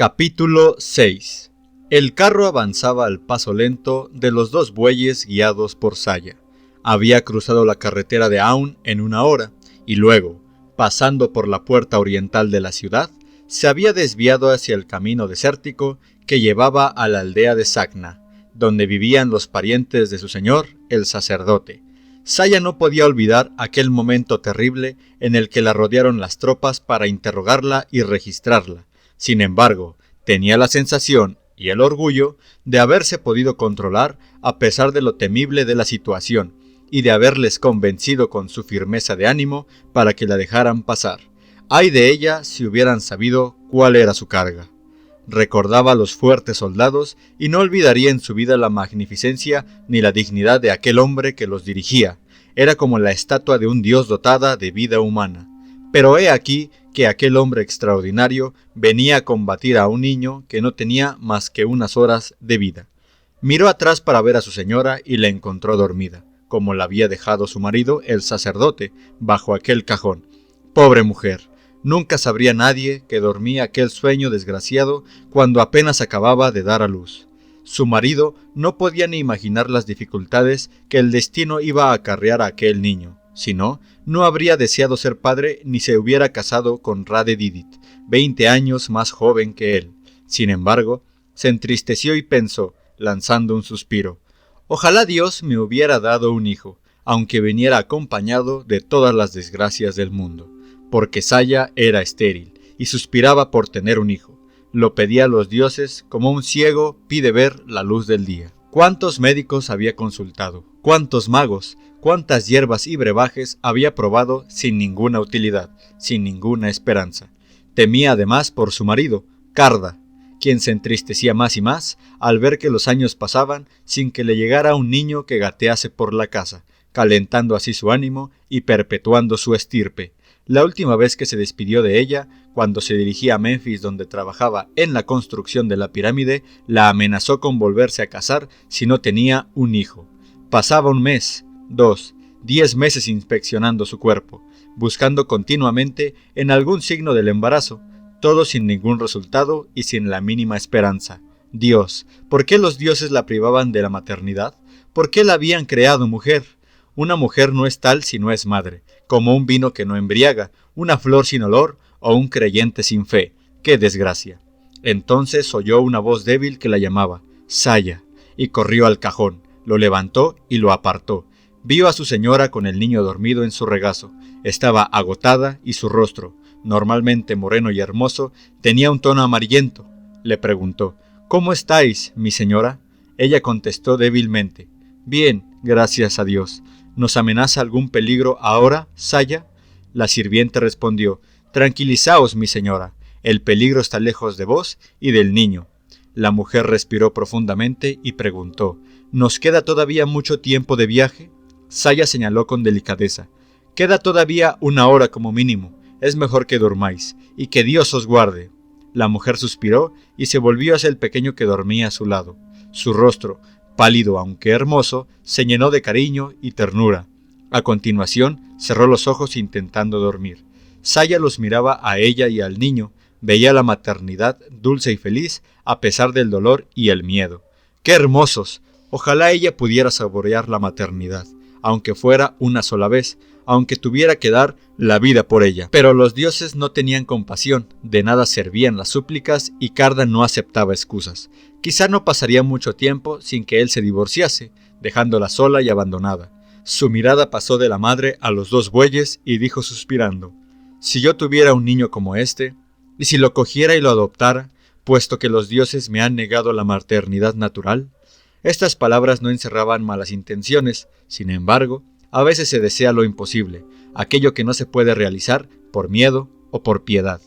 Capítulo 6. El carro avanzaba al paso lento de los dos bueyes guiados por Saya. Había cruzado la carretera de Aun en 1 hora, y luego, pasando por la puerta oriental de la ciudad, se había desviado hacia el camino desértico que llevaba a la aldea de Sacna, donde vivían los parientes de su señor, el sacerdote. Saya no podía olvidar aquel momento terrible en el que la rodearon las tropas para interrogarla y registrarla. Sin embargo, tenía la sensación y el orgullo de haberse podido controlar a pesar de lo temible de la situación y de haberles convencido con su firmeza de ánimo para que la dejaran pasar. Ay de ella si hubieran sabido cuál era su carga. Recordaba a los fuertes soldados y no olvidaría en su vida la magnificencia ni la dignidad de aquel hombre que los dirigía. Era como la estatua de un dios dotada de vida humana. Pero he aquí que aquel hombre extraordinario venía a combatir a un niño que no tenía más que unas horas de vida. Miró atrás para ver a su señora y la encontró dormida, como la había dejado su marido, el sacerdote, bajo aquel cajón. Pobre mujer, nunca sabría nadie que dormía aquel sueño desgraciado cuando apenas acababa de dar a luz. Su marido no podía ni imaginar las dificultades que el destino iba a acarrear a aquel niño. Si no habría deseado ser padre ni se hubiera casado con Rade Didit, 20 años más joven que él. Sin embargo, se entristeció y pensó, lanzando un suspiro: ojalá Dios me hubiera dado un hijo, aunque viniera acompañado de todas las desgracias del mundo. Porque Saya era estéril y suspiraba por tener un hijo. Lo pedía a los dioses como un ciego pide ver la luz del día. ¿Cuántos médicos había consultado? ¿Cuántos magos? ¿Cuántas hierbas y brebajes había probado sin ninguna utilidad, sin ninguna esperanza? Temía además por su marido, Carda, quien se entristecía más y más al ver que los años pasaban sin que le llegara un niño que gatease por la casa, calentando así su ánimo y perpetuando su estirpe. La última vez que se despidió de ella, cuando se dirigía a Menfis donde trabajaba en la construcción de la pirámide, la amenazó con volverse a casar si no tenía un hijo. Pasaba 1 mes, 2, 10 meses inspeccionando su cuerpo, buscando continuamente en algún signo del embarazo, todo sin ningún resultado y sin la mínima esperanza. Dios, ¿por qué los dioses la privaban de la maternidad? ¿Por qué la habían creado mujer? Una mujer no es tal si no es madre, como un vino que no embriaga, una flor sin olor o un creyente sin fe. ¡Qué desgracia! Entonces oyó una voz débil que la llamaba, Saya, y corrió al cajón, lo levantó y lo apartó. Vio a su señora con el niño dormido en su regazo. Estaba agotada y su rostro, normalmente moreno y hermoso, tenía un tono amarillento. Le preguntó: ¿Cómo estáis, mi señora? Ella contestó débilmente: Bien, gracias a Dios. ¿Nos amenaza algún peligro ahora, Saya? La sirviente respondió: Tranquilizaos, mi señora, el peligro está lejos de vos y del niño. La mujer respiró profundamente y preguntó: ¿Nos queda todavía mucho tiempo de viaje? Saya señaló con delicadeza: Queda todavía 1 hora como mínimo. Es mejor que durmáis, y que Dios os guarde. La mujer suspiró y se volvió hacia el pequeño que dormía a su lado. Su rostro, pálido aunque hermoso, se llenó de cariño y ternura. A continuación, cerró los ojos intentando dormir. Saya los miraba a ella y al niño, veía la maternidad dulce y feliz a pesar del dolor y el miedo. ¡Qué hermosos! Ojalá ella pudiera saborear la maternidad, aunque fuera una sola vez, aunque tuviera que dar la vida por ella. Pero los dioses no tenían compasión, de nada servían las súplicas y Carda no aceptaba excusas. Quizá no pasaría mucho tiempo sin que él se divorciase, dejándola sola y abandonada. Su mirada pasó de la madre a los 2 bueyes y dijo suspirando: Si yo tuviera un niño como este, y si lo cogiera y lo adoptara, puesto que los dioses me han negado la maternidad natural. Estas palabras no encerraban malas intenciones, sin embargo, a veces se desea lo imposible, aquello que no se puede realizar por miedo o por piedad.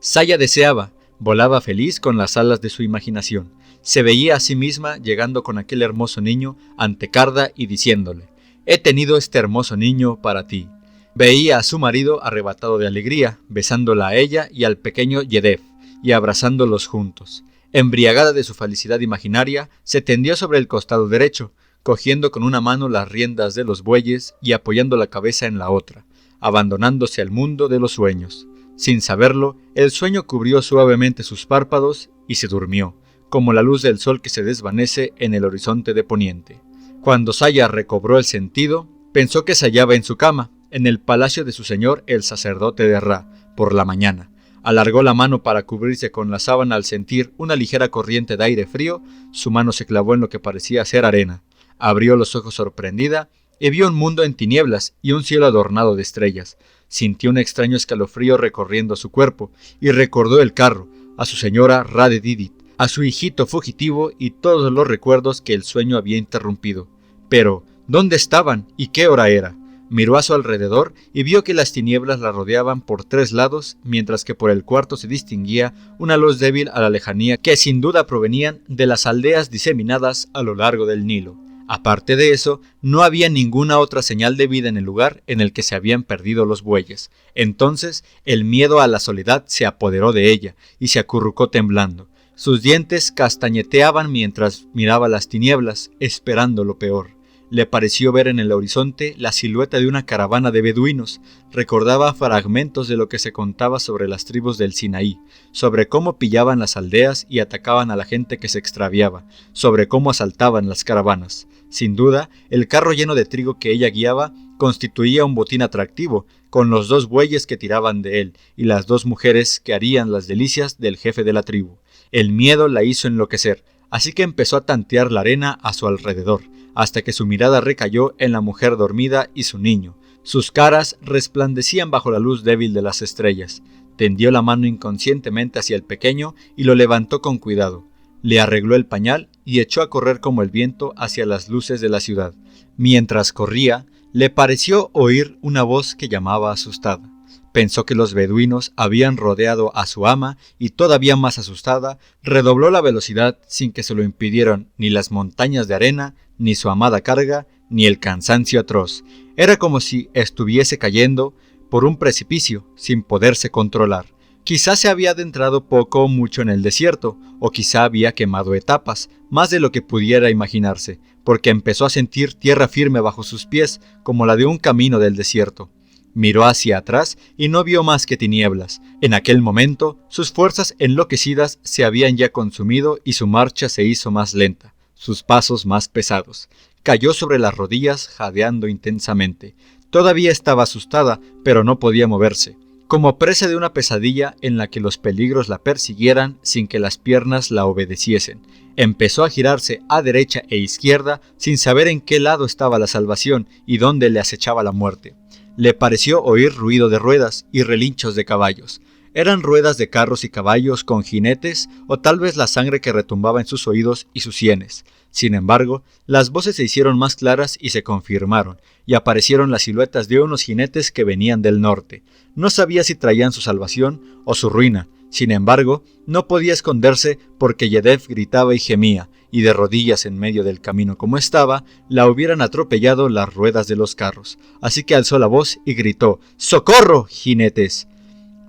Saya deseaba, volaba feliz con las alas de su imaginación. Se veía a sí misma llegando con aquel hermoso niño ante Carda y diciéndole: He tenido este hermoso niño para ti. Veía a su marido arrebatado de alegría, besándola a ella y al pequeño Yedef, y abrazándolos juntos. Embriagada de su felicidad imaginaria, se tendió sobre el costado derecho, cogiendo con una mano las riendas de los bueyes y apoyando la cabeza en la otra, abandonándose al mundo de los sueños. Sin saberlo, el sueño cubrió suavemente sus párpados y se durmió, como la luz del sol que se desvanece en el horizonte de poniente. Cuando Saya recobró el sentido, pensó que se hallaba en su cama, en el palacio de su señor el sacerdote de Ra, por la mañana. Alargó la mano para cubrirse con la sábana al sentir una ligera corriente de aire frío, su mano se clavó en lo que parecía ser arena. Abrió los ojos sorprendida y vio un mundo en tinieblas y un cielo adornado de estrellas. Sintió un extraño escalofrío recorriendo su cuerpo y recordó el carro, a su señora Ra de Didit, a su hijito fugitivo y todos los recuerdos que el sueño había interrumpido. Pero, ¿dónde estaban y qué hora era? Miró a su alrededor y vio que las tinieblas la rodeaban por 3 lados, mientras que por el cuarto se distinguía una luz débil a la lejanía que sin duda provenían de las aldeas diseminadas a lo largo del Nilo. Aparte de eso, no había ninguna otra señal de vida en el lugar en el que se habían perdido los bueyes. Entonces, el miedo a la soledad se apoderó de ella y se acurrucó temblando. Sus dientes castañeteaban mientras miraba las tinieblas, esperando lo peor. Le pareció ver en el horizonte la silueta de una caravana de beduinos. Recordaba fragmentos de lo que se contaba sobre las tribus del Sinaí, sobre cómo pillaban las aldeas y atacaban a la gente que se extraviaba, sobre cómo asaltaban las caravanas. Sin duda, el carro lleno de trigo que ella guiaba constituía un botín atractivo, con los 2 bueyes que tiraban de él y las 2 mujeres que harían las delicias del jefe de la tribu. El miedo la hizo enloquecer, así que empezó a tantear la arena a su alrededor, hasta que su mirada recayó en la mujer dormida y su niño. Sus caras resplandecían bajo la luz débil de las estrellas. Tendió la mano inconscientemente hacia el pequeño y lo levantó con cuidado. Le arregló el pañal y echó a correr como el viento hacia las luces de la ciudad. Mientras corría, le pareció oír una voz que llamaba asustada. Pensó que los beduinos habían rodeado a su ama y, todavía más asustada, redobló la velocidad sin que se lo impidieran ni las montañas de arena, ni su amada carga, ni el cansancio atroz. Era como si estuviese cayendo por un precipicio sin poderse controlar. Quizá se había adentrado poco o mucho en el desierto, o quizá había quemado etapas, más de lo que pudiera imaginarse, porque empezó a sentir tierra firme bajo sus pies como la de un camino del desierto. Miró hacia atrás y no vio más que tinieblas. En aquel momento, sus fuerzas enloquecidas se habían ya consumido y su marcha se hizo más lenta, sus pasos más pesados. Cayó sobre las rodillas jadeando intensamente. Todavía estaba asustada, pero no podía moverse, como presa de una pesadilla en la que los peligros la persiguieran sin que las piernas la obedeciesen. Empezó a girarse a derecha e izquierda sin saber en qué lado estaba la salvación y dónde le acechaba la muerte. Le pareció oír ruido de ruedas y relinchos de caballos. ¿Eran ruedas de carros y caballos con jinetes o tal vez la sangre que retumbaba en sus oídos y sus sienes? Sin embargo, las voces se hicieron más claras y se confirmaron, y aparecieron las siluetas de unos jinetes que venían del norte. No sabía si traían su salvación o su ruina. Sin embargo, no podía esconderse porque Yedef gritaba y gemía, y de rodillas en medio del camino como estaba, la hubieran atropellado las ruedas de los carros. Así que alzó la voz y gritó: «¡Socorro, jinetes!».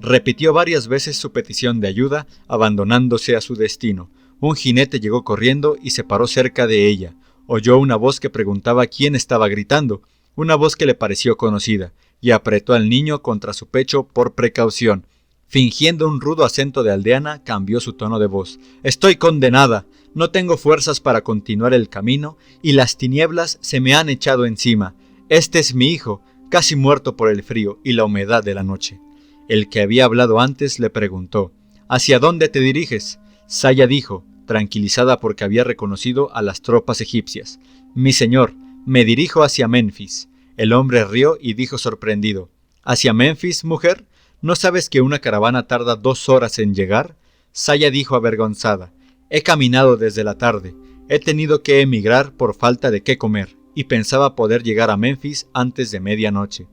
Repitió varias veces su petición de ayuda, abandonándose a su destino. Un jinete llegó corriendo y se paró cerca de ella. Oyó una voz que preguntaba quién estaba gritando, una voz que le pareció conocida, y apretó al niño contra su pecho por precaución. Fingiendo un rudo acento de aldeana, cambió su tono de voz. «Estoy condenada, no tengo fuerzas para continuar el camino, y las tinieblas se me han echado encima. Este es mi hijo, casi muerto por el frío y la humedad de la noche». El que había hablado antes le preguntó: «¿Hacia dónde te diriges?». Saya dijo, tranquilizada porque había reconocido a las tropas egipcias: «Mi señor, me dirijo hacia Menfis». El hombre rió y dijo sorprendido: «¿Hacia Menfis, mujer? ¿No sabes que una caravana tarda 2 horas en llegar?». Saya dijo avergonzada: «He caminado desde la tarde, he tenido que emigrar por falta de qué comer, y pensaba poder llegar a Menfis antes de medianoche».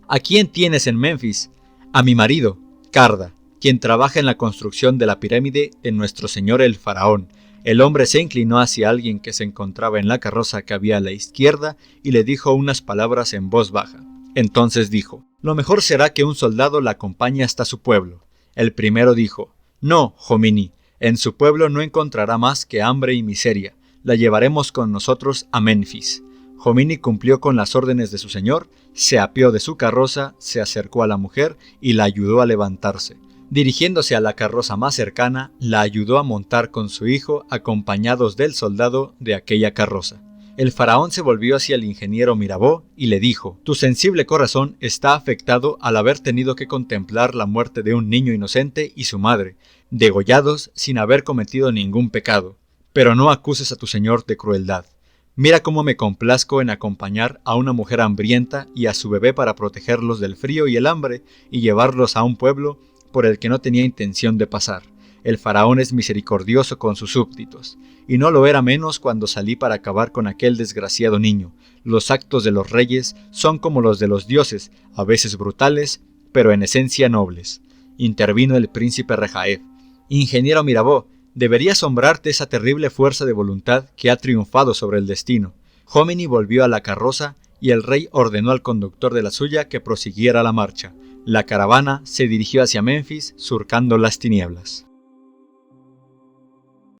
«¿A quién tienes en Menfis?». «A mi marido, Carda, quien trabaja en la construcción de la pirámide de nuestro señor el faraón». El hombre se inclinó hacia alguien que se encontraba en la carroza que había a la izquierda y le dijo unas palabras en voz baja. Entonces dijo: «Lo mejor será que un soldado la acompañe hasta su pueblo». El primero dijo: «No, Jomini, en su pueblo no encontrará más que hambre y miseria. La llevaremos con nosotros a Menfis». Jomini cumplió con las órdenes de su señor, se apeó de su carroza, se acercó a la mujer y la ayudó a levantarse. Dirigiéndose a la carroza más cercana, la ayudó a montar con su hijo, acompañados del soldado de aquella carroza. El faraón se volvió hacia el ingeniero Mirabeau y le dijo: «Tu sensible corazón está afectado al haber tenido que contemplar la muerte de un niño inocente y su madre, degollados sin haber cometido ningún pecado. Pero no acuses a tu señor de crueldad. Mira cómo me complazco en acompañar a una mujer hambrienta y a su bebé para protegerlos del frío y el hambre y llevarlos a un pueblo por el que no tenía intención de pasar. El faraón es misericordioso con sus súbditos, y no lo era menos cuando salí para acabar con aquel desgraciado niño. Los actos de los reyes son como los de los dioses, a veces brutales, pero en esencia nobles». Intervino el príncipe Rejaeb: «Ingeniero Mirabeau, debería asombrarte esa terrible fuerza de voluntad que ha triunfado sobre el destino». Jomini volvió a la carroza y el rey ordenó al conductor de la suya que prosiguiera la marcha. La caravana se dirigió hacia Menfis, surcando las tinieblas.